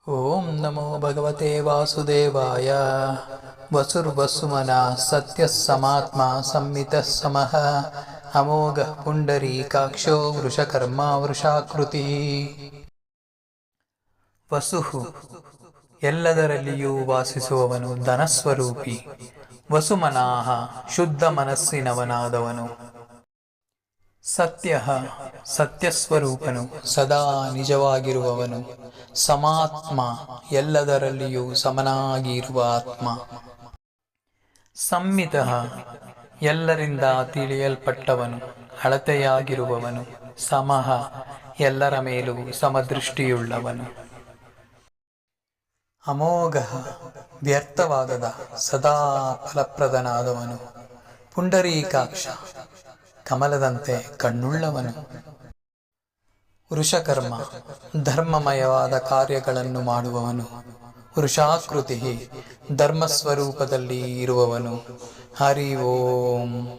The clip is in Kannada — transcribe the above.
ಓಂ ನಮೋ ಭಗವತೆ ವಾಸುದೇವಾಯ. ವಸುರ್ವಸುಮನ ಸತ್ಯಸ್ಸಮಾತ್ಮ ಸಂಮಿತಃ ಸಮಃ ಅಮೋಘ ಪುಂಡರೀಕಾಕ್ಷೋ ವೃಷಕರ್ಮ ವೃಷಾಕೃತಿ. ವಸುಹು ಎಲ್ಲದರಲ್ಲಿಯೂ ವಾಸಿಸುವವನು, ಧನಸ್ವರೂಪಿ. ವಸುಮನಾಹ ಶುದ್ಧ ಮನಸ್ಸಿನವನಾದವನು. ಸತ್ಯ ಸತ್ಯಸ್ವರೂಪನು, ಸದಾ ನಿಜವಾಗಿರುವವನು. ಸಮಾತ್ಮ ಎಲ್ಲದರಲ್ಲಿಯೂ ಸಮನಾಗಿರುವ ಆತ್ಮ. ಸಂಮಿತ ಎಲ್ಲರಿಂದ ತಿಳಿಯಲ್ಪಟ್ಟವನು, ಅಳತೆಯಾಗಿರುವವನು. ಸಮಃ ಎಲ್ಲರ ಮೇಲೂ ಸಮದೃಷ್ಟಿಯುಳ್ಳವನು. ಅಮೋಘ ವ್ಯರ್ಥವಾಗದ ಸದಾ ಫಲಪ್ರದನಾದವನು. ಪುಂಡರೀಕಾಕ್ಷ ಕಮಲದಂತೆ ಕಣ್ಣುಳ್ಳವನು. ವೃಷಕರ್ಮ ಧರ್ಮಮಯವಾದ ಕಾರ್ಯಗಳನ್ನು ಮಾಡುವವನು. ವೃಷಾಕೃತಿ ಧರ್ಮಸ್ವರೂಪದಲ್ಲಿ ಇರುವವನು. ಹರಿ ಓಂ.